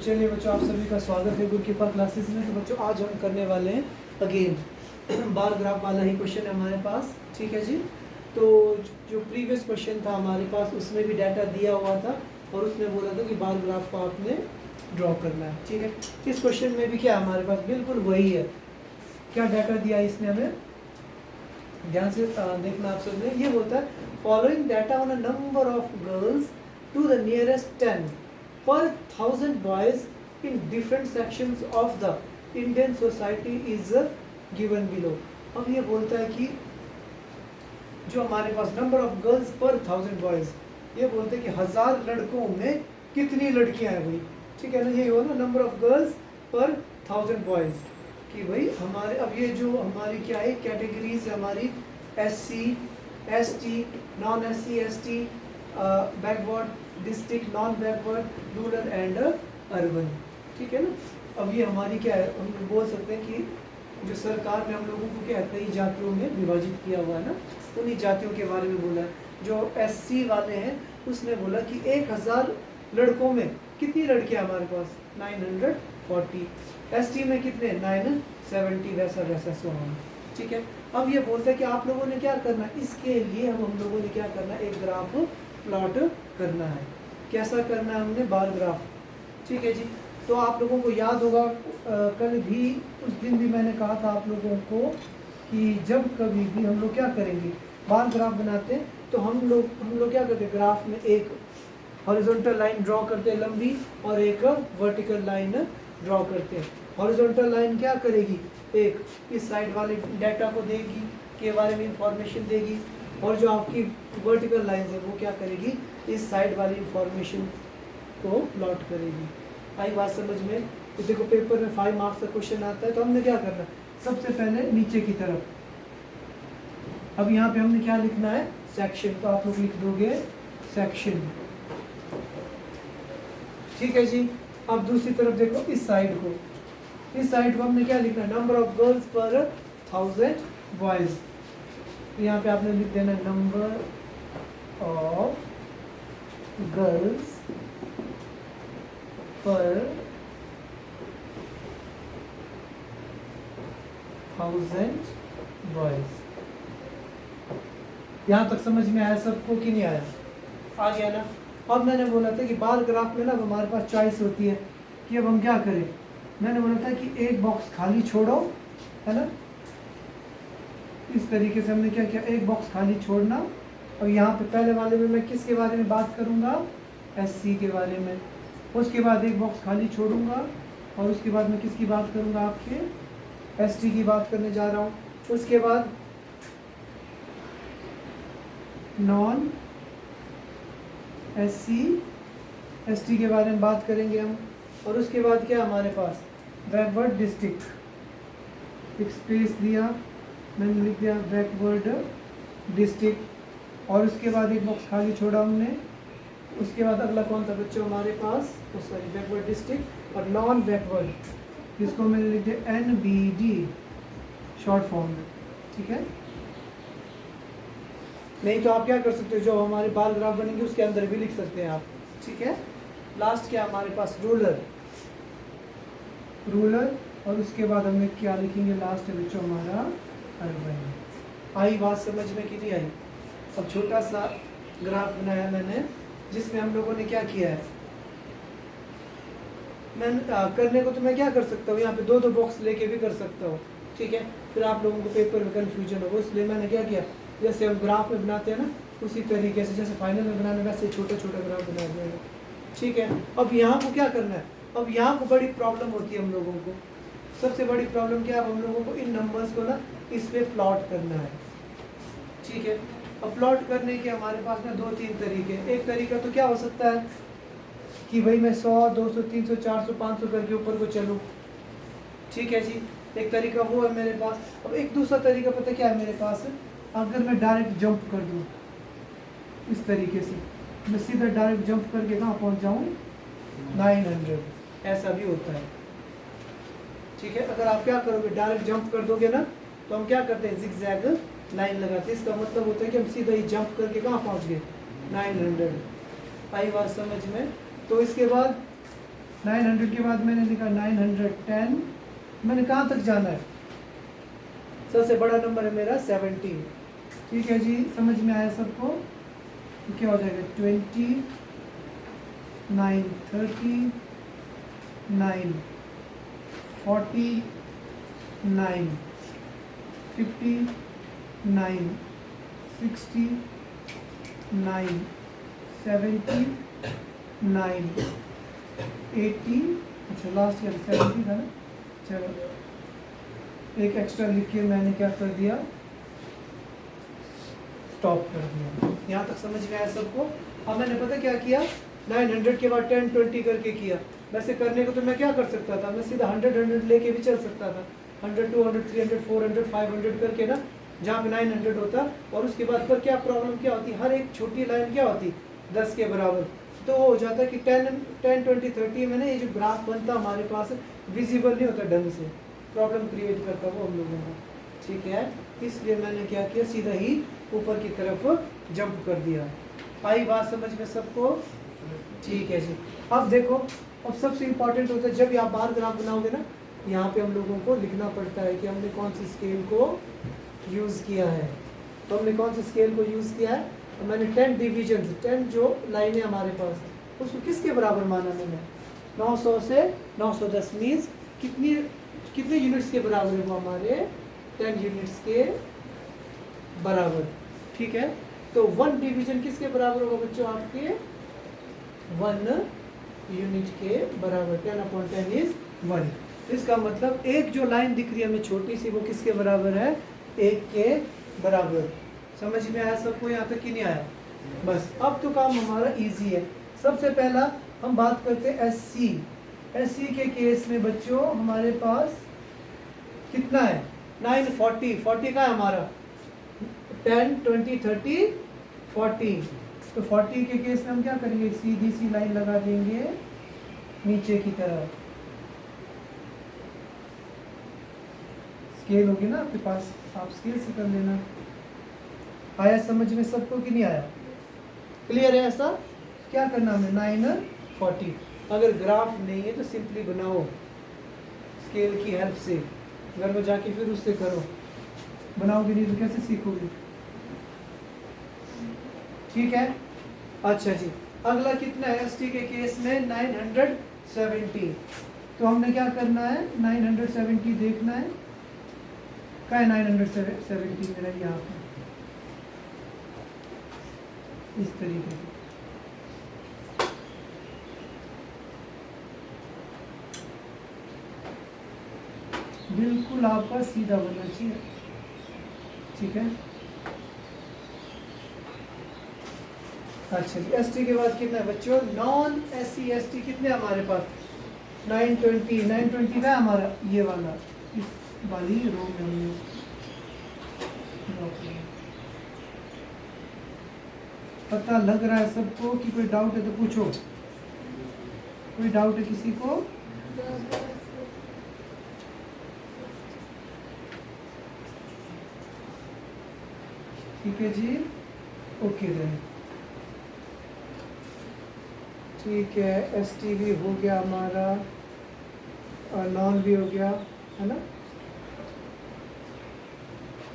चलिए बच्चों, आप सभी का स्वागत है गुरकीपर क्लासेस में। तो बच्चों आज हम करने वाले हैं अगेन बार ग्राफ वाला ही क्वेश्चन है हमारे पास, ठीक है जी। तो जो प्रीवियस क्वेश्चन था हमारे पास उसमें भी डाटा दिया हुआ था और उसने बोला था कि बार ग्राफ को आपने ड्रॉ करना है, ठीक है। इस क्वेश्चन में भी क्या हमारे पास बिल्कुल वही है। क्या डाटा दिया है इसमें, हमें ध्यान से देखना आप सबने। ये बोलता है following data on a number of girls to the nearest 10 per 1000 boys in different sections of the Indian society is given below। अब ये बोलता है कि जो हमारे पास नंबर ऑफ गर्ल्स पर 1000 बॉयज, ये बोलते हैं कि 1000 लड़कों में कितनी लड़कियां हैं भाई, ठीक है ना। ये हो ना नंबर ऑफ गर्ल्स पर 1000 बॉयज कि भाई हमारे अब ये जो हमारी क्या है कैटेगरीज है हमारी SC ST non SC ST backward district non backward rural and urban, ठीक है ना। अब ये हमारी क्या है, हम बोल सकते हैं कि जो सरकार ने हम लोगों को क्या है कई जातियों में विभाजित किया हुआ है ना, उन्हीं जातियों के बारे में बोला है। जो SC वाले हैं उसने बोला कि 1000 लड़कों में कितनी लड़कियां हमारे पास 940, ST में कितने 970, वैसा वैसा सो on, ठीक है। अब ये बोलते हैं कि आप लोगों ने क्या करना है, इसके लिए अब हम लोगों ने क्या करना है, एक ग्राफ प्लॉट करना है। कैसा करना है हमने, बार ग्राफ, ठीक है जी। तो आप लोगों को याद होगा कल भी उस दिन भी मैंने कहा था आप लोगों को कि जब कभी भी हम लोग क्या करेंगे बार ग्राफ बनाते हैं तो हम लोग क्या करते हैं, ग्राफ में एक हॉरिजॉन्टल लाइन ड्रॉ करते हैं लंबी और एक वर्टिकल लाइन ड्रॉ करते हैं। हॉरिजॉन्टल लाइन क्या करेगी, एक इस साइड वाले डाटा को देगी के बारे में इंफॉर्मेशन देगी, और जो आपकी वर्टिकल लाइन है वो क्या करेगी, इस साइड वाली इंफॉर्मेशन को प्लॉट करेगी। आई बात समझ में। तो देखो पेपर में 5 मार्क्स का क्वेश्चन आता है तो हमने क्या करना है, सबसे पहले नीचे की तरफ, अब यहाँ पे हमने क्या लिखना है, सेक्शन, तो आप लोग लिख दोगे सेक्शन, ठीक है जी। अब दूसरी तरफ देखो इस साइड को, इस साइड को हमने क्या लिखना है, नंबर ऑफ गर्ल्स पर 1000 बॉयज। तो यहाँ पे आपने लिख देना नंबर ऑफ गर्ल्स पर 1000 बॉयज। यहाँ तक समझ में आया सबको कि नहीं आया, आ गया ना। अब मैंने बोला था कि बार ग्राफ में ना हमारे पास चॉइस होती है कि अब हम क्या करें। मैंने बोला था कि एक बॉक्स खाली छोड़ो, है ना, इस तरीके से हमने क्या किया, एक बॉक्स खाली छोड़ना। और यहाँ पे पहले वाले में मैं किसके बारे में बात करूँगा, SC के बारे में। उसके बाद एक बॉक्स खाली छोड़ूंगा और उसके बाद मैं किसकी बात करूँगा, आपके ST की बात करने जा रहा हूँ। उसके बाद नॉन SC ST के बारे में बात करेंगे हम। और उसके बाद क्या हमारे पास बैकवर्ड डिस्ट्रिक्ट, एक स्पेस दिया, मैंने लिख दिया बैकवर्ड डिस्ट्रिक्ट। और उसके बाद एक बॉक्स खाली छोड़ा हमने। उसके बाद अगला कौन था बच्चों हमारे पास, सॉरी बैकवर्ड डिस्ट्रिक्ट और नॉन बैकवर्ड, जिसको मैंने लिख दिया NBD शॉर्ट फॉर्म में, ठीक है। नहीं तो आप क्या कर सकते हो, जो हमारे बार ग्राफ बनेंगे उसके अंदर भी लिख सकते हैं आप, ठीक है। लास्ट क्या हमारे पास, रूरल, और उसके बाद हमें क्या लिखेंगे लास्ट है बच्चों हमारा अर्बन। आई बात समझ में कि नहीं आई। अब छोटा सा ग्राफ बनाया मैंने जिसमें हम लोगों ने क्या किया है, मैं करने को तो मैं क्या कर सकता हूँ, यहाँ पे 2-2 बॉक्स लेके भी कर सकता हूँ, ठीक है। फिर आप लोगों को पेपर में कन्फ्यूजन होगा, इसलिए मैंने क्या किया, जैसे हम ग्राफ में बनाते हैं ना उसी तरीके से, जैसे फाइनल में बनाने वैसे छोटा छोटा ग्राफ बना देंगे, ठीक है। अब यहाँ को क्या करना है, अब यहाँ को बड़ी प्रॉब्लम होती है हम लोगों को। सबसे बड़ी प्रॉब्लम क्या है, हम लोगों को इन नंबर्स को ना इस पे प्लॉट करना है, ठीक है। अब प्लॉट करने के हमारे पास ना 2-3 तरीके। एक तरीका तो क्या हो सकता है कि भाई मैं 100, 200, 300, 400, 500 करके ऊपर को चलूँ, ठीक है जी। एक तरीका वो है मेरे पास। अब एक दूसरा तरीका पता क्या है मेरे पास, अगर मैं डायरेक्ट जंप कर दूँ इस तरीके से, मैं सीधा डायरेक्ट जंप करके कहाँ पहुँच जाऊँ 900, ऐसा भी होता है, ठीक है। अगर आप क्या करोगे, डायरेक्ट जंप कर दोगे ना, तो हम क्या करते हैं, जिगजैग लाइन लगाते हैं। इसका मतलब होता है कि हम सीधा ही जंप करके कहाँ पहुँच गए 900। आई बात समझ में। तो इसके बाद 900 के बाद मैंने लिखा 910, मैंने कहाँ तक जाना है, सबसे बड़ा नंबर है मेरा 17। ठीक है जी, समझ में आया सबको? तो क्या हो जाएगा 29, 30, 9, 49, 59, 60, 9, 70, 9, 80, अच्छा लास्ट ईयर 70 था ना, चलो एक एक्स्ट्रा लिख के मैंने क्या कर दिया, स्टॉप कर दिया। यहाँ तक समझ में आया सबको? अब मैंने पता क्या किया, 900 के बाद 10, 20 करके किया। वैसे करने को तो मैं क्या कर सकता था, मैं सीधा 100 लेके भी चल सकता था, 100, 200, 300, 400, 500 करके ना, जहाँ पे 900 होता, और उसके बाद पर क्या प्रॉब्लम क्या होती, हर एक छोटी लाइन क्या होती 10 के बराबर, तो हो जाता कि 10, 20, 30 में ना ये जो ग्राफ बनता हमारे पास विजिबल नहीं होता ढंग से, प्रॉब्लम क्रिएट करता वो हम लोगों को। ठीक है, इसलिए मैंने क्या किया, सीधा ही ऊपर की तरफ जंप कर दिया। आई बात समझ में सबको? ठीक है जी। अब देखो, अब सबसे इम्पोर्टेंट होता है, जब भी आप बार ग्राफ बनाओगे ना, यहाँ पे हम लोगों को लिखना पड़ता है कि हमने कौन सी स्केल को यूज़ किया है। तो हमने कौन सी स्केल को यूज़ किया है, तो मैंने 10 डिविजन, 10 जो लाइनें हमारे पास हैं, उसको किसके बराबर माना मैंने, 900 से 910 मीन्स कितने यूनिट्स के बराबर है वो, हमारे 10 यूनिट्स के बराबर। ठीक है, तो 1 डिवीजन किसके बराबर होगा बच्चों, आपके 1 यूनिट के बराबर, 10/10 इज 1। इसका मतलब एक जो लाइन दिख रही है हमें छोटी सी, वो किसके बराबर है, 1 के बराबर। समझ में आया सबको यहाँ तक कि नहीं आया? बस अब तो काम हमारा इजी है। सबसे पहला हम बात करते हैं एससी। एससी के केस में बच्चों हमारे पास कितना है, 940, 40 का है हमारा, 10, 20, 30, 40। तो 40 के केस में हम क्या करेंगे, सीधी सी लाइन लगा देंगे नीचे की तरफ। स्केल होगी ना आपके पास, आप स्केल से कर लेना। आया समझ में सबको कि नहीं आया? क्लियर है? ऐसा क्या करना हमें, 940। अगर ग्राफ नहीं है तो सिंपली बनाओ स्केल की हेल्प से, घर में जाके फिर उससे करो, बनाओगे नहीं तो कैसे सीखोगे? ठीक है, अच्छा जी। अगला कितना है, एसटी के केस में 970। तो हमने क्या करना है, 970 देखना है, क्या है 970 मेरा, यहाँ पे इस तरीके से। बिल्कुल आपका सीधा बनना चाहिए। ठीक है, अच्छा जी। एसटी के बाद कितना है बच्चों, नॉन एससी एसटी कितने हमारे पास, 920। 920 का हमारा ये वाला, इस वाली रो में हमने पता लग रहा है सबको कि कोई डाउट है तो पूछो। कोई डाउट है किसी को? ठीक है जी, ओके देन। ठीक है, एसटी भी हो गया हमारा और नॉन भी हो गया है ना,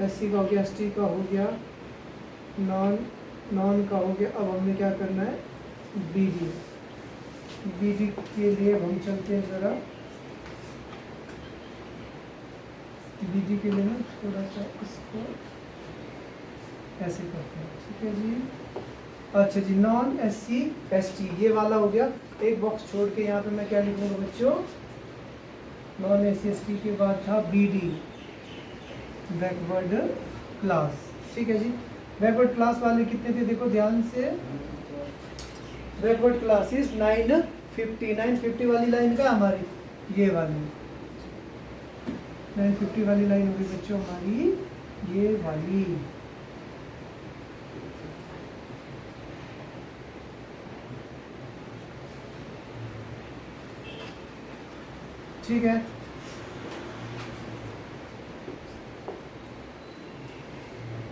एससी का हो गया, एसटी का हो गया, नॉन का हो गया। अब हमें क्या करना है, बीडी। बीडी के लिए हम चलते हैं ज़रा, बीडी के लिए ना थोड़ा सा इसको ऐसे करते हैं। ठीक है जी, अच्छा जी। नॉन एससी एसटी ये वाला हो गया। एक बॉक्स छोड़ के यहाँ पे मैं क्या लिखूँगा बच्चों, नॉन एससी एसटी के बाद था बीडी, बैकवर्ड क्लास। ठीक है जी, बैकवर्ड क्लास वाले कितने थे देखो ध्यान से, बैकवर्ड क्लास इज 950। 950 वाली लाइन का हमारी, ये वाली 950 वाली लाइन होगी बच्चों हमारी, ये वाली। ठीक है,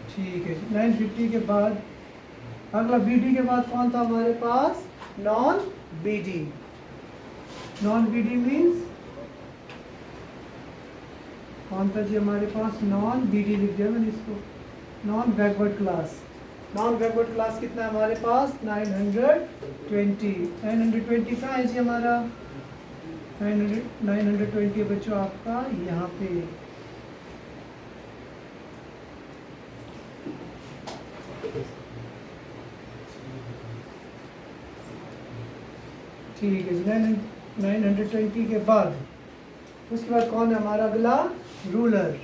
ठीक है। 950 के बाद अगला बीडी के बाद कौन था हमारे पास, non BD. Non BD means कौन था जी हमारे पास, नॉन बीडी लिख दिया मैंने इसको, non backward class. Non backward class कितना है हमारे पास, 920। 920 कहाँ है जी हमारा, 920 बच्चों आपका यहाँ पे। ठीक है जी, 920 के बाद उसके बाद कौन है हमारा अगला, रूलर।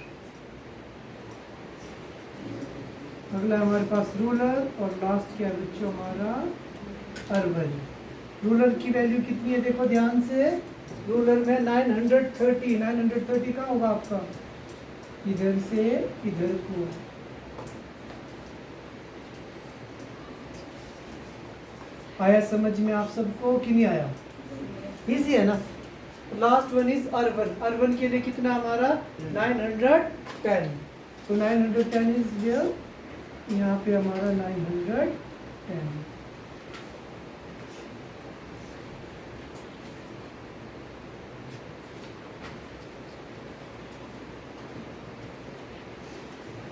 अगला हमारे पास रूलर, और लास्ट क्या है बच्चों हमारा, अर्बन। रूलर की वैल्यू कितनी है देखो ध्यान से, रूलर में 930। 930 कहाँ होगा आपका, इधर से इधर को। आया समझ में आप सबको कि नहीं आया, इजी है ना। Last one is urban. Urban के लिए कितना हमारा 910। तो 910 इज हियर, यहाँ पे हमारा 910।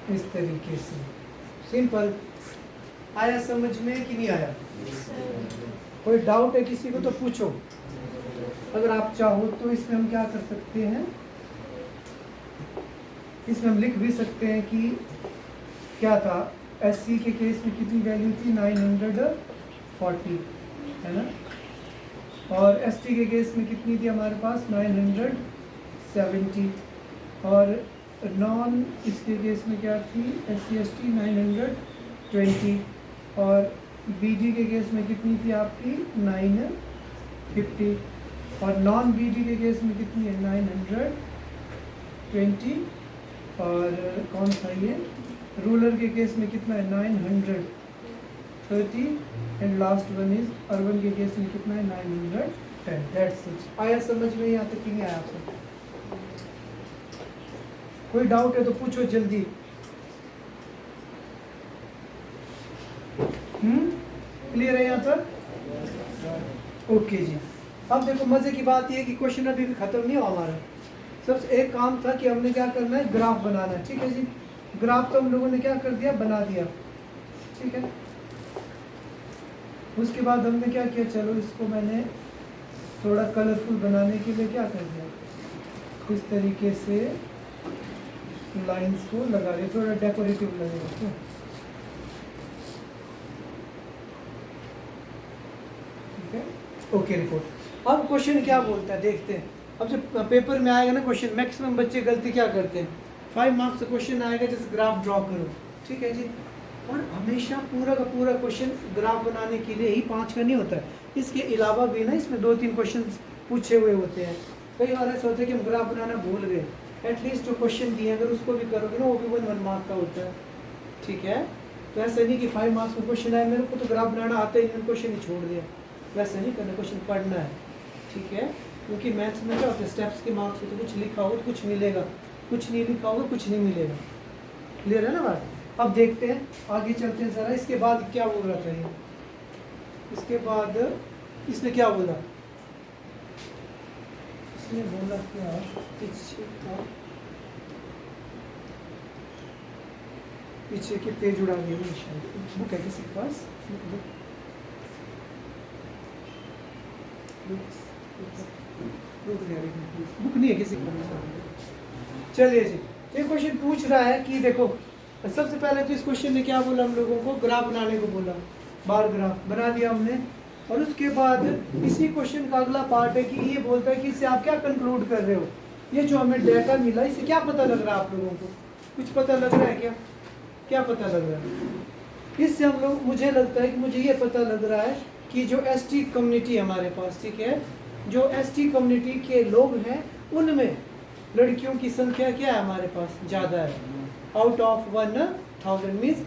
इस तरीके से सिंपल। आया समझ में कि नहीं आया, कोई डाउट है किसी को तो पूछो। अगर आप चाहो तो इसमें हम क्या कर सकते हैं, इसमें हम लिख भी सकते हैं कि क्या था, एससी के केस में कितनी वैल्यू थी, 940 है ना, और एसटी के केस में कितनी थी हमारे पास, 970, और नॉन इसके केस में क्या थी, एससी एसटी 920, और बीडी के केस में कितनी थी आपकी 950, और नॉन बीडी के केस में कितनी है 920, और कौन सा ये रूलर के केस में कितना है 930, and last one is urban के केस में कितना है 910। That's it. आया समझ में, यहाँ तक कि नहीं आया आपको, कोई डाउट है तो पूछो जल्दी। क्लियर है यहाँ तक, ओके जी। अब देखो मजे की बात ये कि क्वेश्चन अभी भी खत्म नहीं हुआ हमारा। सबसे एक काम था कि हमने क्या करना है, ग्राफ बनाना है, ठीक है जी। ग्राफ तो हम लोगों ने क्या कर दिया, बना दिया, ठीक है। उसके बाद हमने क्या किया, चलो इसको मैंने थोड़ा कलरफुल बनाने के लिए क्या कर दिया, इस तरीके से लाइंस को लगा दिया, थोड़ा डेकोरेटिव लगेगा। ठीक है, ओके रिपोर्ट। अब क्वेश्चन क्या बोलता है देखते हैं। अब जब पेपर में आएगा ना क्वेश्चन, मैक्सिमम बच्चे गलती क्या करते हैं, 5 मार्क्स का क्वेश्चन आएगा जैसे ग्राफ ड्रॉ करो, ठीक है जी। और हमेशा पूरा का पूरा क्वेश्चन ग्राफ बनाने के लिए ही 5 का नहीं होता है, इसके अलावा भी ना इसमें 2-3 क्वेश्चन पूछे हुए होते हैं। कई बार ऐसा होता है कि हम ग्राफ बनाना भूल गए, एटलीस्ट जो क्वेश्चन दिए अगर उसको भी करोगे ना, वो भी 1 मार्क का होता है, ठीक है। तो ऐसा नहीं कि 5 मार्क्स का क्वेश्चन आया, मेरे को तो ग्राफ बनाना आता ही नहीं, क्वेश्चन ही छोड़ दिया, वैसे नहीं करना, क्वेश्चन पढ़ना है, ठीक है। क्योंकि मैथ्स में क्या होता है, स्टेप्स के मार्क्स होते, कुछ लिखा होगा तो कुछ मिलेगा, कुछ नहीं लिखा होगा कुछ नहीं मिलेगा। क्लियर है ना बात। अब देखते हैं आगे चलते हैं ज़रा। इसके बाद क्या बोल रहा था ये, इसके बाद इसने क्या बोला, इसने बोला क्या, पीछे के पेज उड़ा दिए, बुक है किसी के पास, बुक नहीं है किसी के पास। चलिए जी, ये क्वेश्चन पूछ रहा है कि देखो, सबसे पहले तो इस क्वेश्चन ने क्या बोला, हम लोगों को ग्राफ बनाने को बोला, बार ग्राफ बना दिया हमने। और उसके बाद इसी क्वेश्चन का अगला पार्ट है कि ये बोलता है कि इससे आप क्या कंक्लूड कर रहे हो, ये जो हमें डाटा मिला इससे क्या पता लग रहा है आप लोगों को, कुछ पता लग रहा है क्या, क्या पता लग रहा है इससे हम लोग, मुझे लगता है कि मुझे ये पता लग रहा है कि जो एसटी कम्युनिटी हमारे पास, ठीक है, जो एसटी कम्युनिटी के लोग हैं उनमें लड़कियों की संख्या क्या है हमारे पास, ज़्यादा है। Out of 1000 means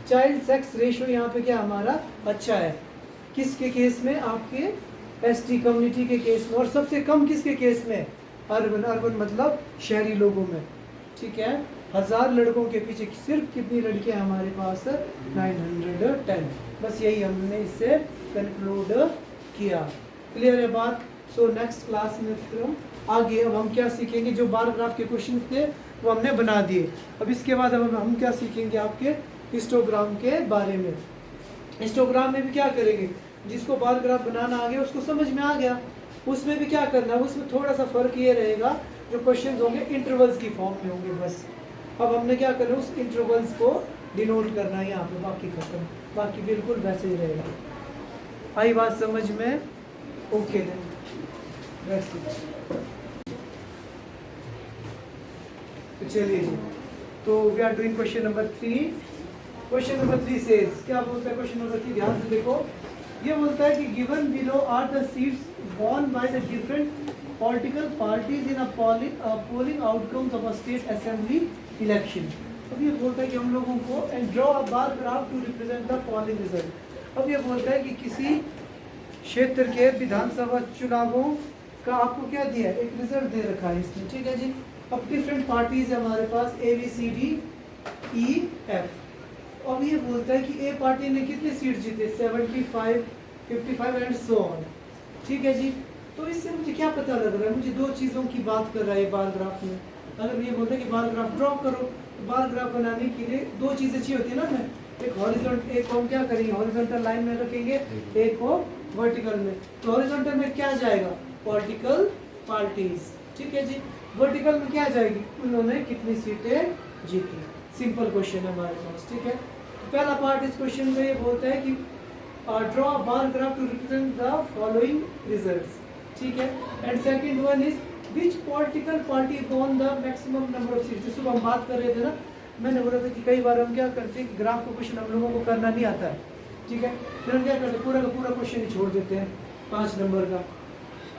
child sex ratio यहाँ पे क्या हमारा अच्छा है, किसके केस में, आपके एसटी कम्युनिटी के केस में। और सबसे कम किसके केस में, अर्बन। अर्बन मतलब शहरी लोगों में, ठीक है। 1000 लड़कों के पीछे सिर्फ कितनी लड़कियां हमारे पास, 910। बस यही हमने इससे कंक्लूड किया। क्लियर है बात। सो नेक्स्ट क्लास में फिर हम आगे अब हम क्या सीखेंगे, जो बार ग्राफ के क्वेश्चन थे वो हमने बना दिए। अब इसके बाद अब हम क्या सीखेंगे आपके हिस्टोग्राम के बारे में। हिस्टोग्राम में भी क्या करेंगे, जिसको बार ग्राफ बनाना आ गया उसको समझ में आ गया, उसमें भी क्या करना है, उसमें थोड़ा सा फ़र्क ये रहेगा, जो क्वेश्चन होंगे इंटरवल्स की फॉर्म में होंगे बस। अब हमने क्या करना है, उस इंटरवल्स को डिनोट करना है यहाँ पे, बाकी खत्म, बाकी बिल्कुल वैसे ही रहेगा। आई बात समझ में? Okay then, that's it. तो चलिए जी, तो we are doing question number 3। Question number 3 says, क्या बोलता है क्वेश्चन नंबर 3, ध्यान से देखो। ये बोलता है कि given below are the seats won by the different political parties in a polling outcomes of a state assembly election. अब ये बोलता है कि हम लोगों को and draw a bar graph to represent the polling result. अब ये बोलता है कि किसी क्षेत्र के विधानसभा चुनावों का आपको क्या दिया है, एक रिजल्ट दे रखा है इसमें, ठीक है जी। अब डिफरेंट पार्टीज है हमारे पास ABCDEF। अब ये बोलता है कि ए पार्टी ने कितने सीट जीते, 75, 55 एंड सो ऑन, ठीक है जी। तो इससे मुझे क्या पता लग रहा है, मुझे दो चीज़ों की बात कर रहा है बार ग्राफ में। अगर ये बोलता है कि बार ग्राफ ड्रॉ करो, तो बार ग्राफ बनाने के लिए दो चीज़ें चाहिए होती है ना, हमें एक हॉरिजॉन्टल, एक को हम क्या करेंगे हॉरिजॉन्टल लाइन में रखेंगे, एक को वर्टिकल में। तो हॉरिजॉन्टल में क्या जाएगा, पॉलिटिकल पार्टीज, ठीक है जी। वर्टिकल में क्या जाएगी, उन्होंने कितनी सीटें जीती। सिंपल क्वेश्चन है हमारे पास, ठीक है। पहला पार्ट इस क्वेश्चन में ये बोलता है कि draw bar graph to represent the following results, ठीक है। And second one is which political party won the maximum number of seats. जिसको हम बात कर रहे थे ना, मैंने बोला था कि कई बार हम क्या करते हैं, ग्राफ का क्वेश्चन हम लोगों को करना नहीं आता है, ठीक है। फिर हम क्या करते हैं, पूरा का पूरा क्वेश्चन ही छोड़ देते हैं 5 नंबर का।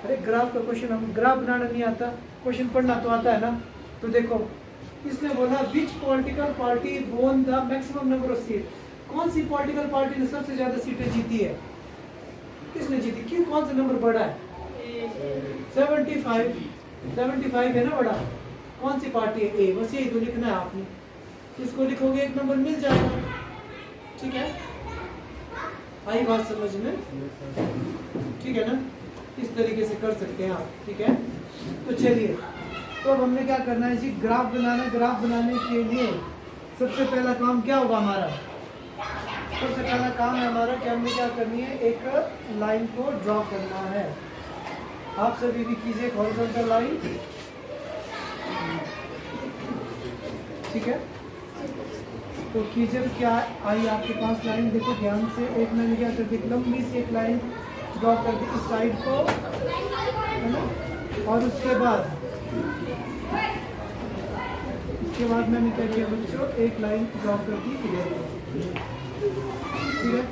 अरे ग्राफ का क्वेश्चन, हम ग्राफ बनाना नहीं आता, क्वेश्चन पढ़ना तो आता है ना। तो देखो इसने बोला विच political party won the maximum number of seat. कौन सी पॉलिटिकल पार्टी ने सबसे ज्यादा सीटें जीती है, किसने जीती, क्यों, कौन सा नंबर बड़ा है, 75 है ना बड़ा। कौन सी पार्टी है, ए, बस यही तो लिखना है आपने। इसको लिखोगे एक नंबर मिल जाएगा, ठीक है। आई बात समझ में, ठीक है ना, इस तरीके से कर सकते हैं आप, ठीक है। तो चलिए, तो अब हमने क्या करना है जी, ग्राफ बनाना। ग्राफ बनाने के लिए सबसे पहला काम क्या होगा हमारा, सबसे पहला काम है हमारा कि हमने क्या करनी है, एक लाइन को ड्रॉ करना है। आप सभी भी कीजिए हॉरिजॉन्टल लाइन, ठीक है। तो कीजिए, क्या आई आपके पास लाइन, देखो ध्यान से। एक मैंने क्या कर दी, लंबी सी एक लाइन ड्रॉ कर दी इस साइड को, है ना। और उसके बाद मैंने क्या किया बच्चों, एक लाइन ड्रॉ कर दी इधर, ठीक है।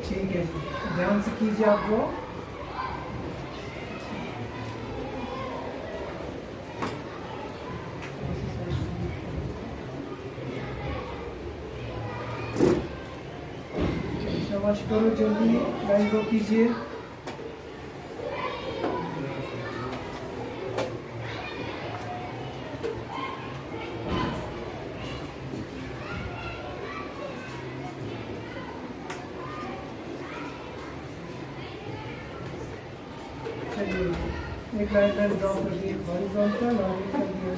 ठीक है जी, ध्यान से कीजिए आप ड्रॉ। शाबाश, करो जल्दी, लाइन ड्रॉ कीजिए। एक लाइन मैंने ड्रॉ कर दी हॉरिजॉन्टल और एक कर दिया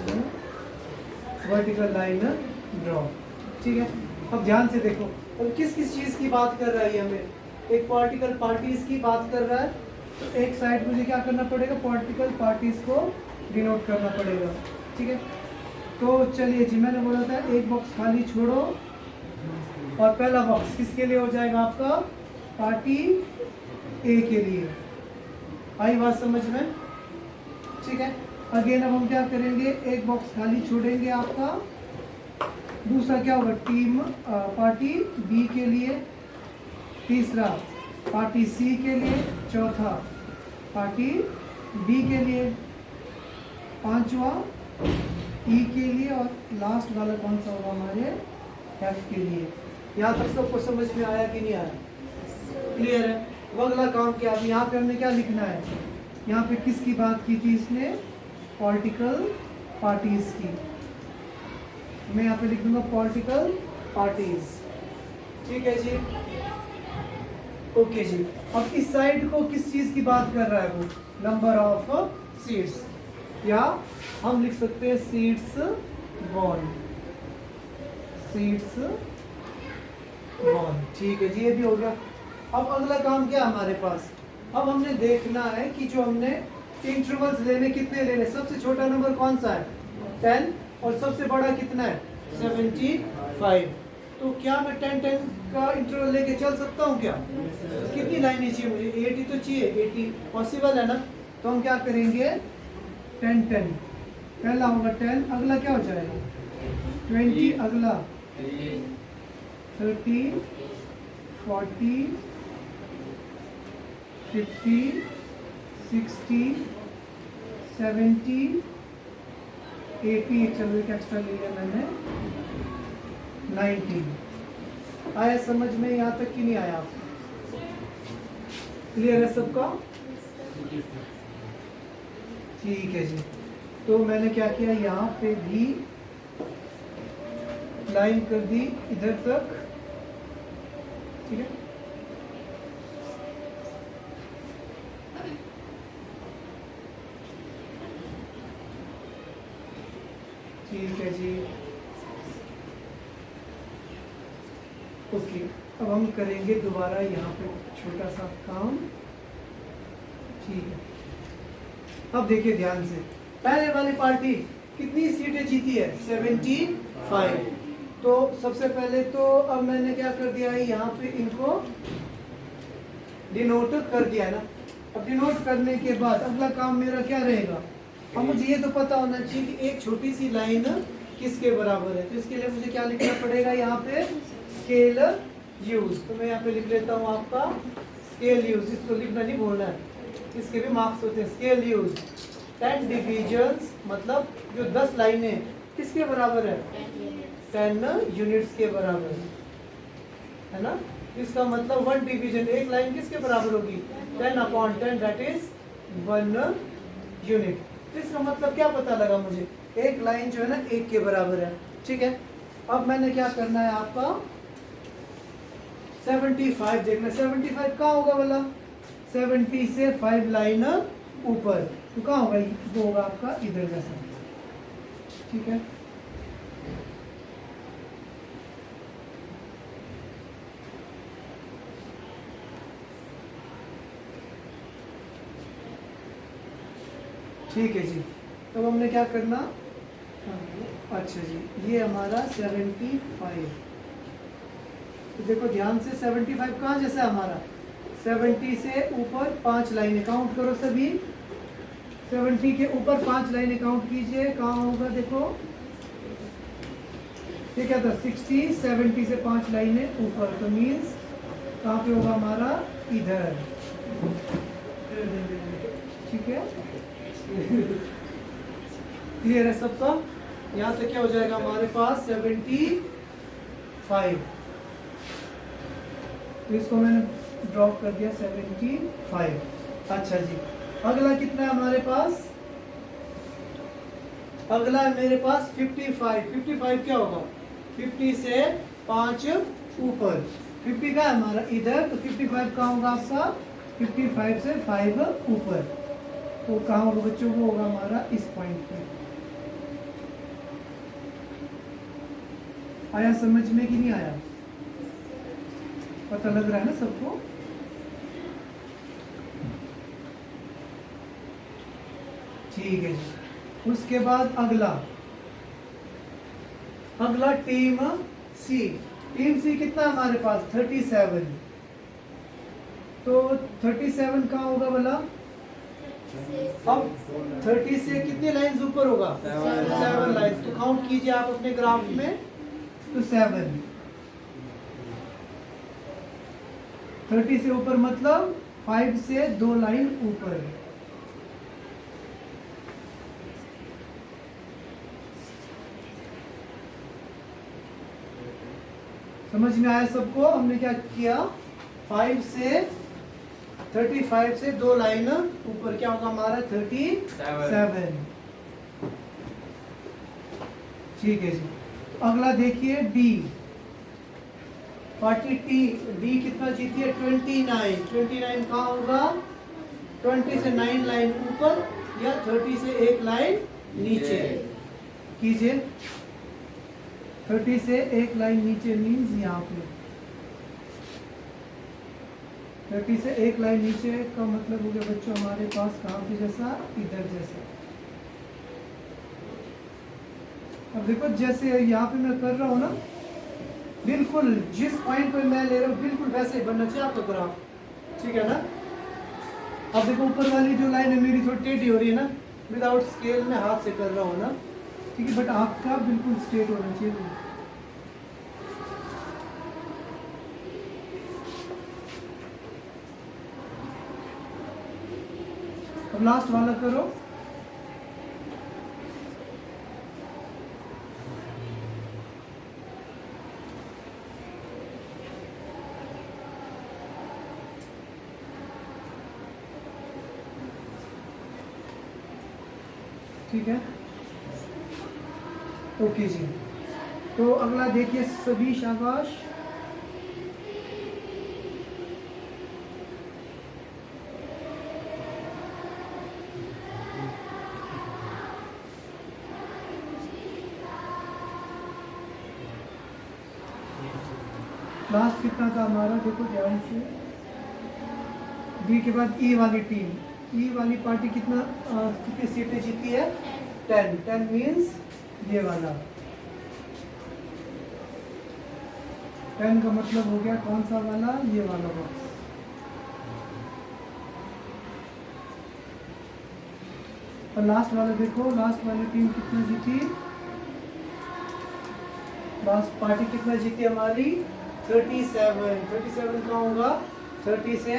वर्टिकल लाइन ड्रॉ, ठीक है। अब ध्यान से देखो, और किस किस चीज़ की बात कर रहा है ये, हमें एक पॉलिटिकल पार्टीज की बात कर रहा है। तो एक साइड मुझे क्या करना पड़ेगा, पॉलिटिकल पार्टीज को डिनोट करना पड़ेगा, ठीक है। तो चलिए जी, मैंने बोला था एक बॉक्स खाली छोड़ो, और पहला बॉक्स किसके लिए हो जाएगा आपका, पार्टी ए के लिए। आई बात समझ में, ठीक है। अगेन अब हम क्या करेंगे, एक बॉक्स खाली छोड़ेंगे आपका, दूसरा क्या होगा, टीम पार्टी बी के लिए, तीसरा पार्टी सी के लिए, चौथा पार्टी डी के लिए, पांचवा ई के लिए, और लास्ट वाला कौन सा होगा हमारे एफ के लिए। यहाँ तक सबको समझ में आया कि नहीं आया, क्लियर है। वो अगला काम क्या, अब यहाँ पे हमने क्या लिखना है, यहाँ पे किसकी बात की थी इसने, पॉलिटिकल पार्टीज की, मैं यहाँ पे लिख दूंगा पॉलिटिकल पार्टीज। ठीक है जी, ओके जी। अब इस साइड को किस चीज की बात कर रहा है वो, नंबर ऑफ सीट्स, या हम लिख सकते हैं सीट्स वॉन, सीट्स वॉन। ठीक है जी, ये भी हो गया। अब अगला काम क्या है हमारे पास, अब हमने देखना है कि जो हमने इंटरवल्स लेने कितने लेने, सबसे छोटा नंबर कौन सा है 10 और सबसे बड़ा कितना है 75। तो क्या मैं 10-10 का इंटरवल लेके चल सकता हूँ क्या? कितनी लाइनें चाहिए मुझे? 80 तो चाहिए, 80 पॉसिबल है ना? तो हम क्या करेंगे 10-10, पहला होगा 10, अगला क्या हो जाएगा 20, अगला 30, 40, 50, 60, 70, 80, चलो एक एक्स्ट्रा ले लिया मैंने, 90। आया समझ में यहाँ तक कि नहीं आया? क्लियर है सबका? ठीक है जी। तो मैंने क्या किया, यहाँ पे भी लाइन कर दी इधर तक। ठीक है, ठीक है जी, ओके। अब हम करेंगे दोबारा यहाँ पे छोटा सा काम। ठीक है, अब देखिए ध्यान से, पहले वाली पार्टी कितनी सीटें जीती है 75। तो सबसे पहले तो अब मैंने क्या कर दिया है, यहाँ पे इनको डिनोट कर दिया है ना। अब डिनोट करने के बाद अगला काम मेरा क्या रहेगा, अब मुझे ये तो पता होना चाहिए कि एक छोटी सी लाइन किसके बराबर है। तो इसके लिए मुझे क्या लिखना पड़ेगा, यहाँ पे स्केल यूज। तो मैं यहाँ पे लिख लेता हूँ आपका स्केल यूज, इसको लिखना नहीं भूलना है, इसके भी मार्क्स होते हैं। स्केल यूज 10 डिविजन्स, मतलब जो 10 लाइनें किसके बराबर है 10 यूनिट्स के बराबर है ना। इसका मतलब 1 डिवीजन, एक लाइन किसके बराबर होगी 10/10, दैट इज 1 यूनिट। तो इसका मतलब क्या पता लगा मुझे, एक लाइन जो है ना 1 के बराबर है। ठीक है, अब मैंने क्या करना है आपका 75 देखना। 75 कहाँ होगा वाला, 70 से 5 लाइन ऊपर, तो कहाँ होगा, वो होगा आपका इधर जैसा। ठीक है, ठीक है जी। तो हमने क्या करना, अच्छा जी, ये हमारा 75। तो देखो ध्यान से, 75 कहाँ जैसा है हमारा, 70 से ऊपर 5 लाइनें काउंट करो सभी, 70 के ऊपर 5 लाइनें काउंट कीजिए, कहाँ होगा देखो, ये क्या था 60, 70 से 5 लाइनें ऊपर, तो मीन्स कहाँ पे होगा हमारा, इधर। ठीक है, क्लियर है सबका? यहाँ से क्या हो जाएगा हमारे पास 75। तो इसको मैंने ड्रॉप कर दिया 75। अच्छा जी, अगला कितना है हमारे पास, अगला है मेरे पास 55। 55 क्या होगा, 50 से 5 ऊपर, 50 का है हमारा इधर, तो 55 कहाँ होगा आपका 55 से 5 ऊपर। तो कहाँ होगा बच्चों, वो होगा हमारा इस पॉइंट पे। आया समझ में कि नहीं आया, पता लग रहा है ना सबको? ठीक है जी। उसके बाद अगला टीम सी। टीम सी कितना हमारे पास 37। तो 37 कहाँ होगा भला, अब 30 से कितनी लाइंस ऊपर होगा 7 लाइंस। तो काउंट कीजिए आप अपने ग्राफ में, तो 7, 30 से ऊपर मतलब 5 से 2 लाइन ऊपर। समझ में आया सबको? हमने क्या किया, 5 से 35 से 2 लाइन ऊपर क्या होगा हमारा 37। ठीक है जी। अगला देखिए डी, पार्टी डी कितना जीती है 29। 29 कहाँ होगा, 20 से 9 लाइन ऊपर या 30 से एक लाइन नीचे कीजिए। 30 से एक लाइन नीचे मीन्स यहाँ पे 30 से एक लाइन नीचे का मतलब हो गया बच्चों हमारे पास कहाँ पे जैसा, इधर जैसा। अब देखो जैसे यहाँ पे मैं कर रहा हूँ ना, बिल्कुल जिस पॉइंट पे मैं ले रहा हूँ बिल्कुल वैसे ही बनना चाहिए आपका ग्राफ, ठीक है ना। अब देखो ऊपर वाली जो लाइन है मेरी थोड़ी टेढ़ी हो रही है ना, विदाउट स्केल में हाथ से कर रहा हूँ ना, ठीक है, बट आपका बिल्कुल स्ट्रेट होना चाहिए। अब लास्ट वाला करो। ठीक है, ओके जी। तो अगला देखिए सभी, शाबाश। लास्ट कितना था हमारा, देखो ध्यान से। डी के बाद ई वाली टीम, ई वाली पार्टी कितनी सीटें जीती है, 10। 10 मीन्स ये वाला 10 का मतलब हो गया कौन सा वाला, ये वाला बॉक्स। और लास्ट वाला देखो, लास्ट वाली टीम कितना जीती, लास्ट पार्टी कितना जीती हमारी, 37। 37 का होगा 30 से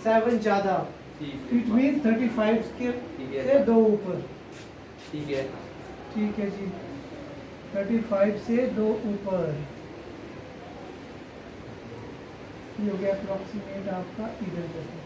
7 ज़्यादा, इट मीन्स 35 के से 2 ऊपर, ठीक है, ठीक है जी। 35 से 2 ऊपर, ये हो गया अप्रोक्सीमेट आपका इधर जैसा।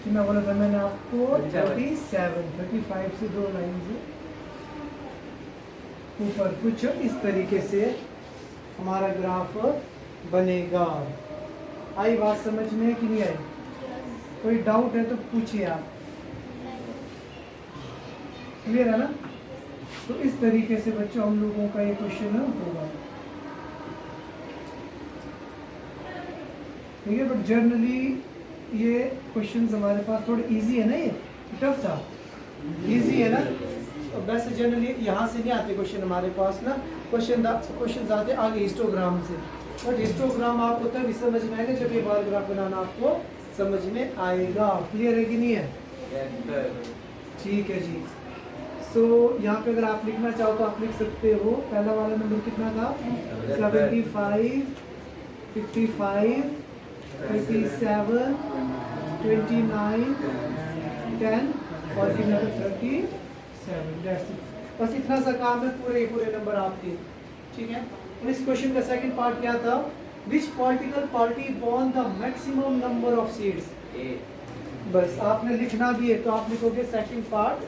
कितना बोला था मैंने आपको, 37। 35 से 2 लाइन से ऊपर कुछ इस तरीके से हमारा ग्राफ बनेगा। आई बात समझ में कि नहीं आई, कोई डाउट है तो पूछिए आप, क्लियर है ना। तो इस तरीके से बच्चों हम लोगों का ये क्वेश्चन होगा, ठीक है। बट जनरली ये क्वेश्चंस हमारे पास थोड़े इजी है ना, ये टफ था, इजी है ना। वैसे जनरली यहाँ से नहीं आते क्वेश्चन हमारे पास ना, क्वेश्चन आते आगे हिस्टोग्राम से, बट हिस्टोग्राम आपको तभी समझ में आएगा जब ये बार ग्राफ बनाना आपको समझ में आएगा। क्लियर है कि नहीं है, ठीक है जी। सो यहाँ पे अगर आप लिखना चाहो तो आप लिख सकते हो। पहला वाला नंबर कितना था, 75, 55, 37, 29, 10 और फिर 37। बस इतना सा काम है, पूरे नंबर आपके, ठीक है। और इस क्वेश्चन का सेकंड पार्ट क्या था, विच political party won the maximum number of seats. बस आपने लिखना भी है तो आप लिखोगे सेकंड पार्ट,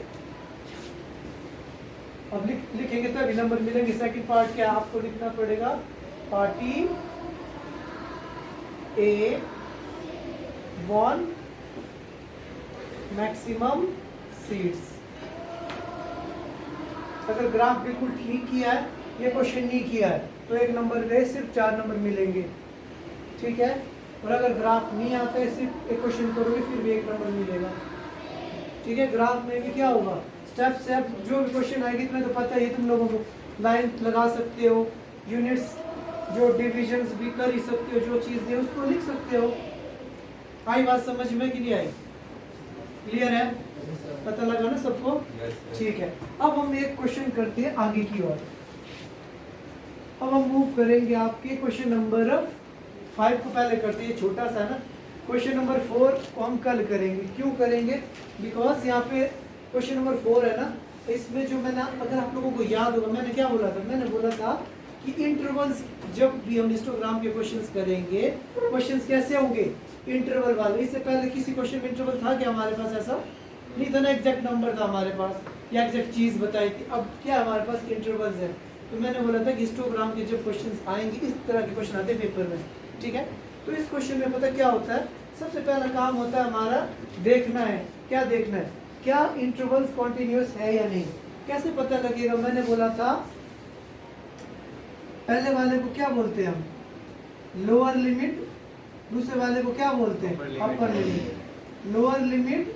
अब लिखेंगे तो अभी नंबर मिलेंगे। सेकंड पार्ट क्या आपको लिखना पड़ेगा, पार्टी ए वॉन मैक्सिमम सीट्स। अगर ग्राफ बिल्कुल ठीक किया है, ये क्वेश्चन नहीं किया है तो एक नंबर गए, सिर्फ 4 नंबर मिलेंगे, ठीक है। और अगर ग्राफ नहीं आता है, सिर्फ एक क्वेश्चन करोगे फिर भी एक नंबर मिलेगा, ठीक है। ग्राफ में भी क्या होगा, स्टेप स्टेप जो भी क्वेश्चन आएगी, इतना तो पता है तुम लोगों को, लाइन लगा सकते हो, यूनिट्स जो डिविजन्स भी कर ही सकते हो, जो चीज़ दे उसको लिख सकते हो। आई बात समझ में कि नहीं आई, क्लियर है, पता लगा ना सबको, ठीक है। अब हम एक क्वेश्चन करते हैं आगे की ओर। अब हम मूव करेंगे आपके क्वेश्चन नंबर 5 को, पहले करते हैं, छोटा सा ना, क्वेश्चन नंबर 4 को हम कल करेंगे। क्यों करेंगे? बिकॉज यहाँ पे क्वेश्चन नंबर 4 है ना, इसमें जो मैंने, अगर आप लोगों को याद होगा मैंने क्या बोला था, मैंने बोला था कि इंटरवल्स जब भी हम हिस्टोग्राम के क्वेश्चंस करेंगे, क्वेश्चंस कैसे होंगे? इंटरवल वाले। इससे पहले किसी क्वेश्चन में इंटरवल था क्या हमारे पास? ऐसा नहीं था ना, एग्जैक्ट नंबर था हमारे पास या एग्जैक्ट चीज़ बताई थी। अब क्या हमारे पास इंटरवल्स है। तो मैंने बोला था कि हिस्टोग्राम के जब क्वेश्चंस आएंगे, इस तरह के क्वेश्चन आते हैं पेपर में, ठीक है। तो इस क्वेश्चन में पता क्या होता है, सबसे पहला काम होता है हमारा देखना है। क्या देखना है? क्या इंटरवल्स कॉन्टिन्यूस है या नहीं। कैसे पता लगेगा? मैंने बोला था पहले वाले को क्या बोलते हैं हम? Lower limit. दूसरे वाले को क्या बोलते हैं? Upper limit. Lower limit,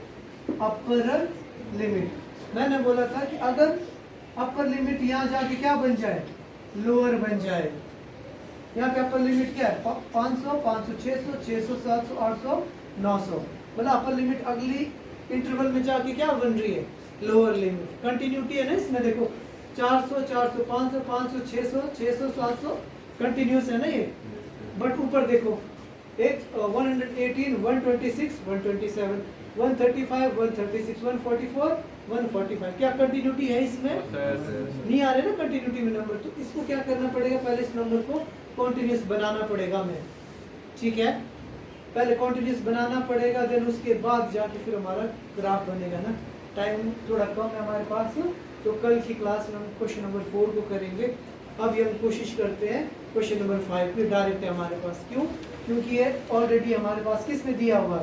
upper limit. मैंने बोला था कि अगर अपर लिमिट यहाँ जाके क्या बन जाए? लोअर बन जाए। यहाँ पे अपर लिमिट क्या है? 500, 500, 600, 600, 700, 800, 900। मतलब अपर लिमिट अगली इंटरवल में जाके क्या बन रही है? Lower limit. कंटिन्यूटी है ना इसमें, देखो 400, 400, 500, 500, 600, 600, 700 कंटिन्यूस है ना ये। बट ऊपर देखो एक 118, 126, 127, 135, 136, 144, 145। क्या कंटिन्यूटी है इसमें? नहीं आ रहे ना कंटिन्यूटी में नंबर। तो इसको क्या करना पड़ेगा? पहले इस नंबर को कॉन्टिन्यूस बनाना पड़ेगा हमें, ठीक है। पहले कॉन्टिन्यूस बनाना पड़ेगा, देन उसके बाद जाके फिर हमारा ग्राफ बनेगा ना। टाइम थोड़ा कम है हमारे पास, तो कल की क्लास में हम क्वेश्चन नंबर 4 को करेंगे। अभी हम कोशिश करते हैं क्वेश्चन नंबर 5 पे, डायरेक्ट है हमारे पास। क्यों? क्योंकि ये ऑलरेडी हमारे पास किस में दिया हुआ?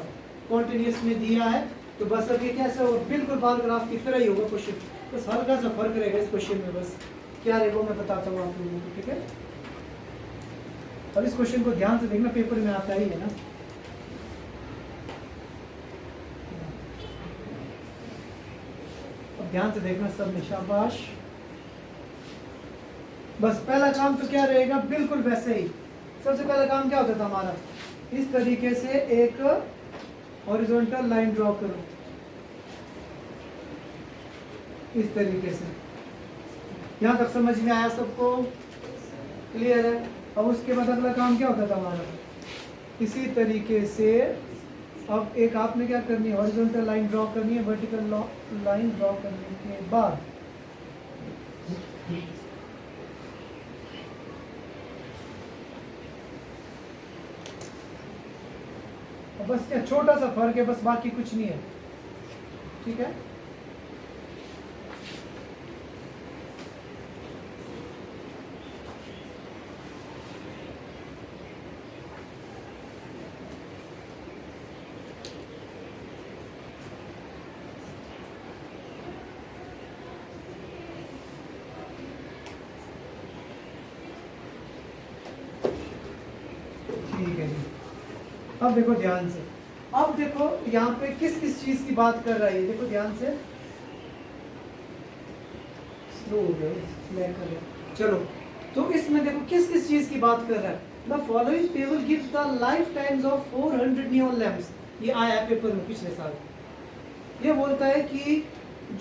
कॉन्टिन्यूस में दिया है। तो बस अब ये कैसा होगा? बिल्कुल बार ग्राफ की तरह ही होगा क्वेश्चन, बस हल्का सा फर्क रहेगा इस क्वेश्चन में। बस क्या रहेगा मैं बताता हूँ आप लोगों को, ठीक है। और इस क्वेश्चन को ध्यान से देखना, पेपर में आता ही है ना। अब ध्यान से देखना सब में, शाबाश। बस पहला काम तो क्या रहेगा? बिल्कुल वैसे ही। सबसे पहला काम क्या होता था हमारा? इस तरीके से एक हॉरिजॉन्टल लाइन ड्रॉ करो, इस तरीके से। यहाँ तक समझ में आया सबको? क्लियर है? अब उसके बाद अगला काम क्या होता था हमारा? इसी तरीके से अब एक आपने क्या करनी है? हॉरिजॉन्टल लाइन ड्रॉ करनी है। वर्टिकल लाइन ड्रॉ करने के बाद बस क्या छोटा सा फर्क है, बस बाकी कुछ नहीं है, ठीक है। ठीक है जी। अब देखो ध्यान से, अब देखो यहाँ पे किस किस चीज की बात कर रहा है, देखो ध्यान से। स्लो हो गया, स्लैक कर गया। चलो, तो इसमें देखो किस किस चीज की बात कर रहा है। The following table gives the life times of 400 neon lamps. ये आया है पेपर में पिछले साल। ये बोलता है कि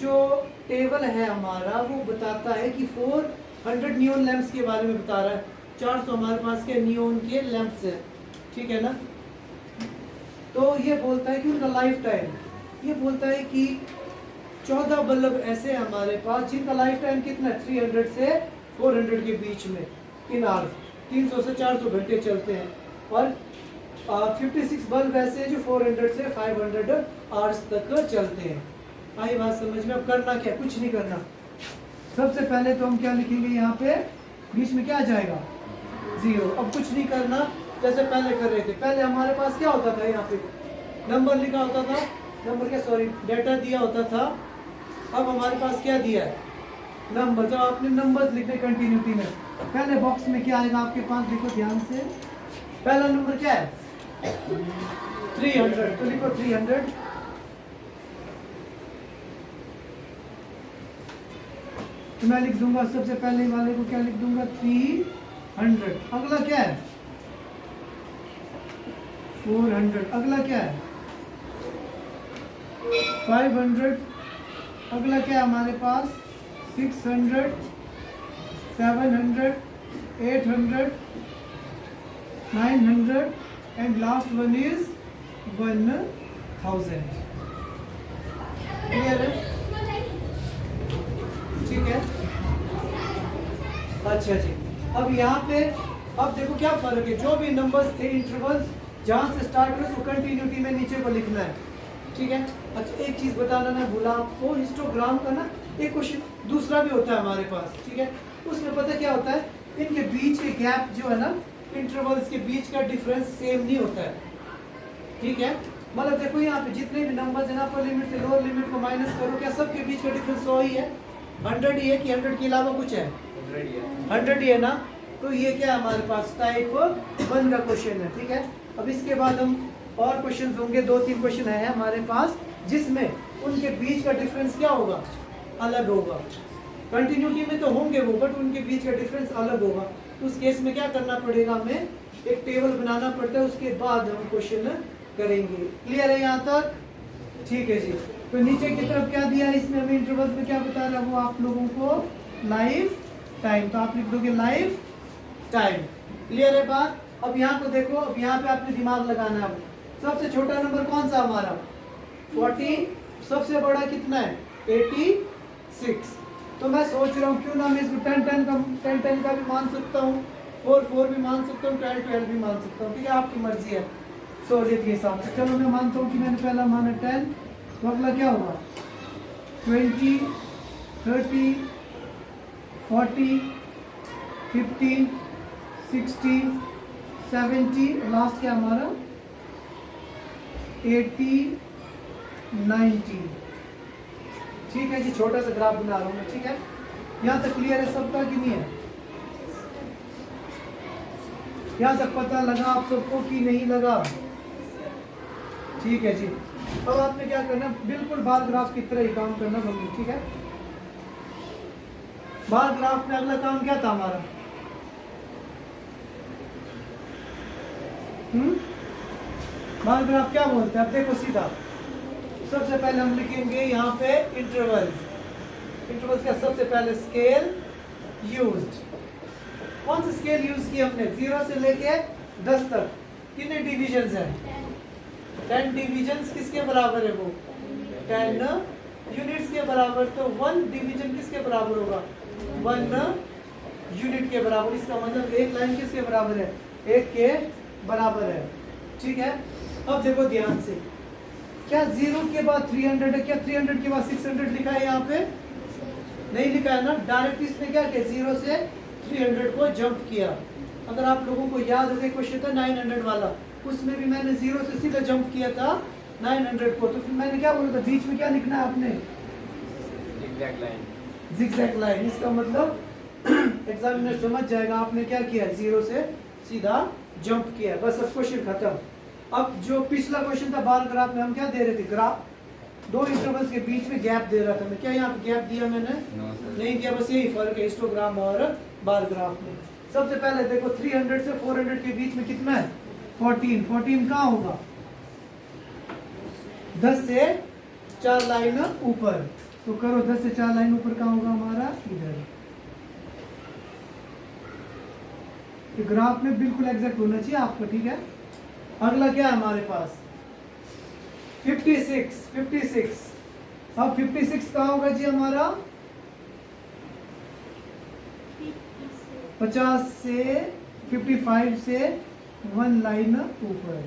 जो टेबल है हमारा वो बताता है कि 400 नियॉन लैंप्स के बारे में बता रहा है। 400 हमारे पास के नियॉन के लैंप्स है, ठीक है ना। तो ये बोलता है कि उनका लाइफ टाइम, ये बोलता है कि 14 बल्ब ऐसे हैं हमारे पास जिनका लाइफ टाइम कितना है? 300 से 400 के बीच में इन आवर्स, 300 से 400 घंटे चलते हैं। और 56 बल्ब ऐसे हैं जो 400 से 500 आवर्स तक चलते हैं। आई बात समझ में? अब करना क्या? कुछ नहीं करना। सबसे पहले तो हम क्या लिखेंगे? यहाँ पे बीच में क्या आ जाएगा? 0। अब कुछ नहीं करना, जैसे पहले कर रहे थे। पहले हमारे पास क्या होता था? यहाँ पे नंबर लिखा होता था, नंबर क्या, सॉरी, डेटा दिया होता था। अब हमारे पास क्या दिया है? नंबर। जब आपने नंबर लिखने कंटिन्यूटी में, पहले बॉक्स में क्या आएगा आपके पास? देखो ध्यान से, पहला नंबर क्या है? 300। तो लिखो 300। तो मैं लिख दूंगा सबसे पहले वाले को, क्या लिख दूंगा? 300। अगला क्या है? 400। अगला क्या है? 500। अगला क्या है हमारे पास? 600, 700, 800, 900 and last one is 1000। Clear है? ठीक है। अच्छा जी, अब यहाँ पे अब देखो क्या फर्क है, जो भी नंबर्स थे इंटरवल्स जहाँ से स्टार्ट हुए उसको कंटिन्यूटी में नीचे को लिखना है। ठीक है। अच्छा एक चीज़ बताना मैं भूला आपको, हिस्टोग्राम का ना एक क्वेश्चन दूसरा भी होता है हमारे पास। ठीक है। उसमें पता क्या होता है, इनके बीच के गैप जो है ना, इंटरवल्स के बीच का डिफरेंस सेम नहीं होता है। ठीक है। मतलब देखो यहाँ पे जितने भी नंबर्स है ना, अपर लिमिट से लोअर लिमिट को माइनस करो, क्या सबके बीच का डिफरेंस 100 ही है? 100 ही है कि 100 के अलावा कुछ है? 100 ही है ना। तो ये क्या है हमारे पास, टाइप 1 का क्वेश्चन है। ठीक है। अब इसके बाद हम और क्वेश्चन होंगे, 2-3 क्वेश्चन है हमारे पास जिसमें उनके बीच का डिफरेंस क्या होगा, अलग होगा। कंटिन्यूटी में तो होंगे वो, बट उनके बीच का डिफरेंस अलग होगा। तो उस केस में क्या करना पड़ेगा, हमें एक टेबल बनाना पड़ता है, उसके बाद हम क्वेश्चन करेंगे। क्लियर है यहाँ तक? ठीक है जी। तो नीचे की तरफ क्या दिया है इसमें हमें, इंटरवल में क्या बता रहा है वो आप लोगों को, लाइफ टाइम। तो आप लिख दोगे लाइफ टाइम। क्लियर है बात? अब यहाँ को देखो, अब यहाँ पे आपने दिमाग लगाना है। सबसे छोटा नंबर कौन सा हमारा, 14। सबसे बड़ा कितना है, 86। तो मैं सोच रहा हूँ क्यों ना मैं इसको 10 का भी मान सकता हूँ, 4 भी मान सकता हूँ, 12 भी मान सकता हूँ। ठीक है, आपकी मर्जी है सहूलियत के हिसाब से। चलो मैं मानता हूँ कि मैंने पहला माना 10, तो अगला क्या होगा 20, 30, 40, 50, 60, 70, लास्ट क्या हमारा 80, 90। ठीक है जी, छोटा सा ग्राफ बना रहा हूँ मैं। ठीक है, यहाँ तक क्लियर है सबका कि नहीं है? यहाँ तक पता लगा आप सबको कि नहीं लगा? ठीक है जी। अब आपने क्या करना, बिल्कुल बार ग्राफ की तरह ही काम करना बंदी। ठीक है, बार ग्राफ में अगला काम क्या था हमारा, बार ग्राफ क्या बोलते हैं? अब देखो सीधा, सबसे पहले हम लिखेंगे यहाँ पे इंटरवल्स। इंटरवल्स का सबसे पहले स्केल यूज्ड। कौन सा स्केल यूज किया हमने, 0 से लेके 10 तक। कितने डिविजन्स हैं, 10 डिविजन्स किसके बराबर है वो, 10 यूनिट्स के बराबर। तो 1 डिवीजन किसके बराबर होगा, 1 यूनिट के बराबर। इसका मतलब एक लाइन किसके बराबर है, 1 के बराबर है। ठीक है। अब देखो ध्यान से, क्या 0 के बाद 300 है, क्या 300 के बाद 600 लिखा है यहाँ पे? नहीं लिखा है ना। डायरेक्ट इसमें क्या किया, 0 से 300 को जंप किया। अगर आप लोगों को याद हो, क्वेश्चन था 900 वाला, उसमें भी मैंने 0 से सीधा जंप किया था 900 को। तो फिर मैंने क्या बोला था, बीच में क्या लिखना है आपने, जिगजैग लाइन। इसका मतलब एग्जामिनर समझ जाएगा आपने क्या किया, 0 से सीधा जंप किया, बस अब क्वेश्चन खत्म। अब जो पिछला क्वेश्चन था बार ग्राफ में, हम क्या दे रहे थे, ग्राफ 2 इंटरवल्स के बीच में गैप दे रहा था मैं। क्या यहाँ पे गैप दिया मैंने? नहीं दिया। बस यही फर्क है हिस्टोग्राम और बार ग्राफ में। सबसे पहले देखो 300 से 400 के बीच में कितना है, 14। 14 कहाँ होगा, 10 से 4 लाइन ऊपर। तो करो 10 से 4 लाइन ऊपर कहाँ होगा हमारा, इधर। तो ग्राफ में बिल्कुल एग्जैक्ट होना चाहिए आपका। ठीक है। अगला क्या है हमारे पास, 56। 56 अब 56 कहाँ होगा जी हमारा, 50 से 55 से 1 लाइन ऊपर,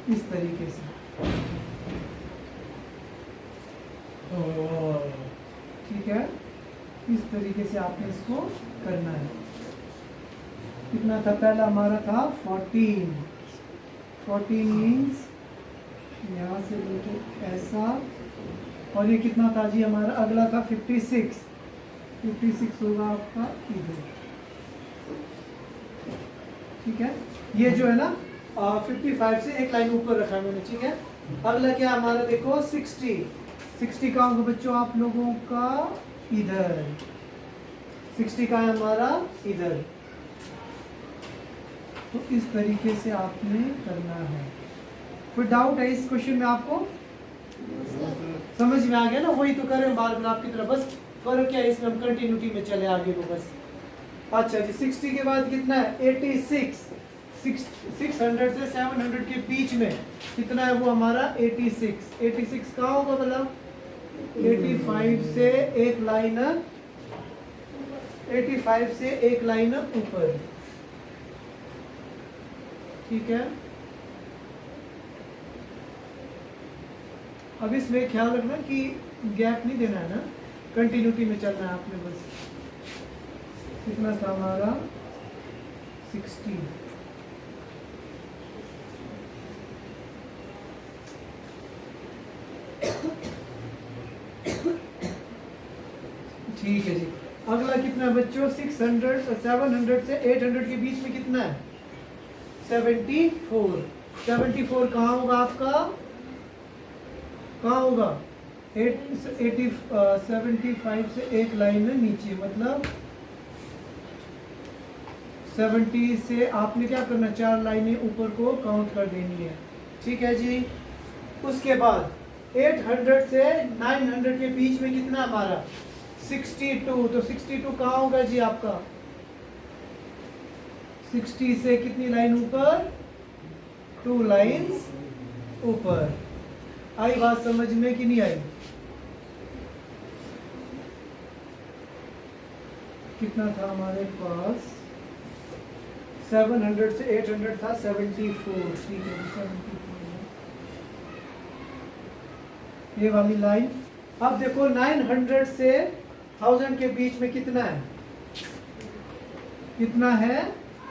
इस तरीके से। ठीक है, इस तरीके से आपने इसको करना है। कितना था, पहला हमारा था 14। 14 मीन्स यहाँ से लेके ऐसा, और ये कितना था जी हमारा, अगला था 56। 56 होगा आपका इधर। ठीक है, ये जो है ना 55 से 1 लाइन ऊपर रखा है मैंने। ठीक है। अगला क्या हमारा देखो 60। 60 का होगा बच्चों आप लोगों का इधर। 60 का है हमारा इधर। तो इस तरीके से आपने करना है। कोई डाउट है इस क्वेश्चन में आपको? समझ में आ गया ना? वही तो करें बार ग्राफ की तरह, बस फर्क क्या है इसमें, हम कंटिन्यूटी में चले आगे को बस। अच्छा जी, 60 के बाद कितना है, 86। 600 से 700 के बीच में कितना है वो हमारा 86। 86 कहाँ होगा मतलब 85 से एक लाइन, 85 से एक लाइन ऊपर, ठीक है। अब इसमें ख्याल रखना कि गैप नहीं देना है ना, कंटिन्यूटी में चलना है आपने बस। कितना था हमारा 60। ठीक है जी। अगला कितना है बच्चों 600 700 से 800 के बीच में कितना है 74। 74 कहाँ होगा आपका, कहाँ होगा 75 से एक लाइन है नीचे, मतलब 70 से आपने क्या करना, 4 लाइनें ऊपर को काउंट कर देनी है, ठीक है जी। उसके बाद 800 से 900 के बीच में कितना हमारा 62। तो 62 कहाँ होगा जी आपका 60 से कितनी लाइन ऊपर, 2 लाइन्स ऊपर। आई बात समझ में कि नहीं आई? कितना था हमारे पास 700 से 800 था 74, ठीक है 74 ये वाली लाइन। अब देखो 900 से 1000 के बीच में कितना है, कितना है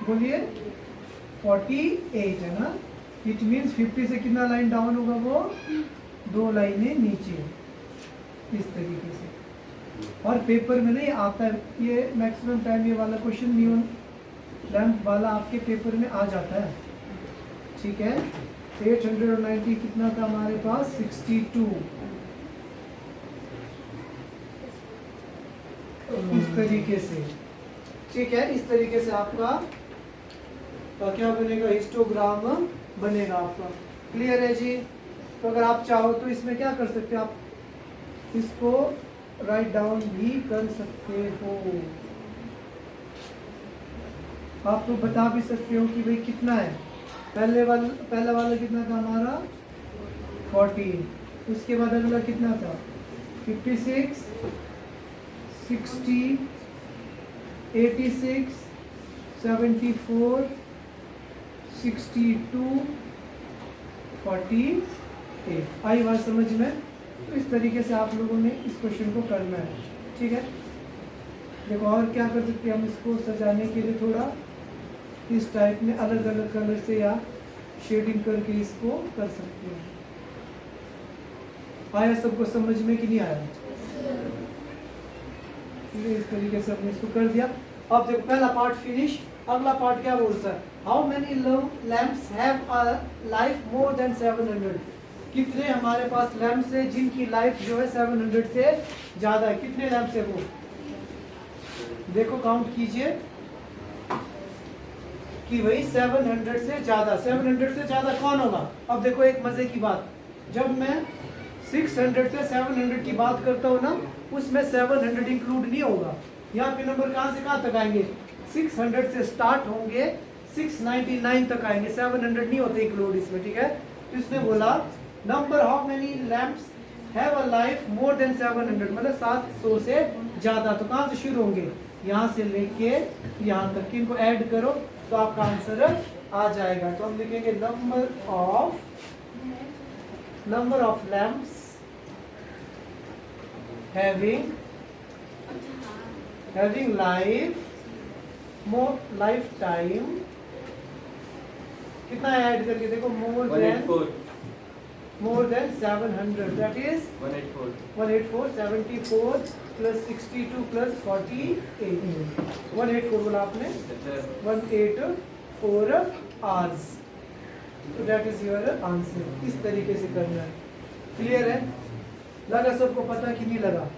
बोलिए 48 है ना। इट मीन्स 50 से कितना लाइन डाउन होगा वो 2 लाइनें नीचे, इस तरीके से। और पेपर में नहीं आता है ये मैक्सिमम टाइम, ये वाला क्वेश्चन नियॉन लैंप वाला आपके पेपर में आ जाता है, ठीक है। 890 कितना था हमारे पास 62, इस तरीके से, ठीक है। इस तरीके से आपका क्या बनेगा, हिस्टोग्राम बनेगा आपका। क्लियर है जी? तो अगर आप चाहो तो इसमें क्या कर सकते हो, आप इसको राइट डाउन भी कर सकते हो। आप तो बता भी सकते हो कि भाई कितना है, पहला वाला कितना था हमारा 14, उसके बाद अगला कितना था 56, 60, 86, 74, 62, 48। आई बात समझ में? तो इस तरीके से आप लोगों ने इस क्वेश्चन को करना है, ठीक है। देखो और क्या कर सकते हैं हम इसको सजाने के लिए, थोड़ा इस टाइप में अलग अलग कलर से या शेडिंग करके इसको कर सकते हैं। आया सबको समझ में कि नहीं आया? इस तरीके से हमने इसको कर दिया। अब देखो पहला पार्ट फिनिश। अगला पार्ट क्या बोलता है, how many lamps have a life more than 700। कितने हमारे पास लैंप्स है जिनकी लाइफ जो है 700 से ज़्यादा है। कितने लैंप्स है वो, देखो काउंट कीजिए कि भाई 700 से ज़्यादा। 700 से ज़्यादा कौन होगा? अब देखो एक मज़े की बात, जब मैं 600 से 700 की बात करता हूँ ना, उसमें 700 इंक्लूड नहीं होगा। यहाँ पे नंबर कहाँ से कहाँ तक आएंगे, 600 से स्टार्ट होंगे 699 तक आएंगे, 700 नहीं होते इंक्लूड इसमें, ठीक है। तो इसने बोला number how many lamps have a life more than 700, मतलब 700 से ज़्यादा। तो कहाँ से शुरू होंगे, यहाँ से लेके यहाँ तक, इनको ऐड करो तो आपका आंसर आ जाएगा। तो हम लिखेंगे number of lamps having life time कितना ऐड करके देखो, more than 700, that is 184 74 plus 62 plus 48, 184 बोला आपने, 184 आवर्स। तो दैट इज योर आंसर। इस तरीके से करना है। क्लियर है? लगा सबको पता कि नहीं लगा?